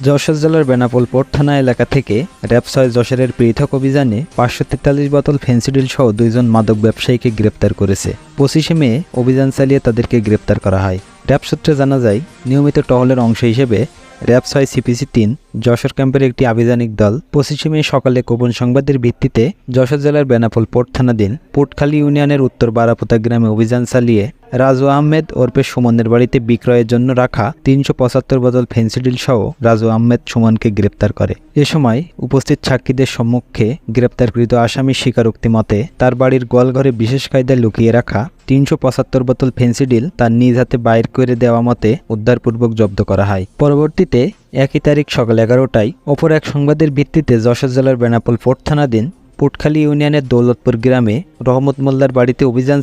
যশোর জেলার বেনাপোল পোর্ট থানা এলাকা থেকে র্যাব ৬ যশোরের পৃথক অভিযানে ৫৪৩ বোতল ফেন্সিডিল সহ ২ জন মাদক ব্যবসায়ীকে গ্রেপ্তার করেছে। ২৫শে মে অভিযান চালিয়ে তাদেরকে গ্রেপ্তার করা হয়। র্যাব সূত্রে জানা যায়, নিয়মিত টহলের অংশ হিসেবে র্যাব ৬ সিপিসি ৩ যশোর ক্যাম্পের একটি আভিযানিক দল ২৫শে মে সকালে গোপন সংবাদের ভিত্তিতে যশোর জেলার বেনাপোল পোর্ট থানাধীন পোর্টখালী ইউনিয়নের উত্তর বারাপোতা গ্রামে অভিযান চালিয়ে রাজু আহমেদ ওরফে সুমনের বাড়িতে বিক্রয়ের জন্য রাখা ৩৭৫ বোতল ফেন্সিডিল সহ রাজু আহমেদ সুমনকে গ্রেপ্তার করে। এ সময় উপস্থিত সাক্ষীদের সম্মুখে গ্রেপ্তারকৃত আসামি স্বীকারোক্তি মতে তার বাড়ির গোয়ালঘরে বিশেষ কায়দায় লুকিয়ে রাখা ৩৭৫ বোতল ফেন্সিডিল তার নিজ হাতে বাইর করে দেওয়া মতে উদ্ধারপূর্বক জব্দ করা হয়। পরবর্তীতে একই তারিখ সকাল ১১টায় অপর এক সংবাদের ভিত্তিতে যশোর জেলার বেনাপোল পোর্ট থানাধীন পোর্টখালী ইউনিয়নের দৌলতপুর গ্রামে রহমত মোল্লার বাড়িতে অভিযান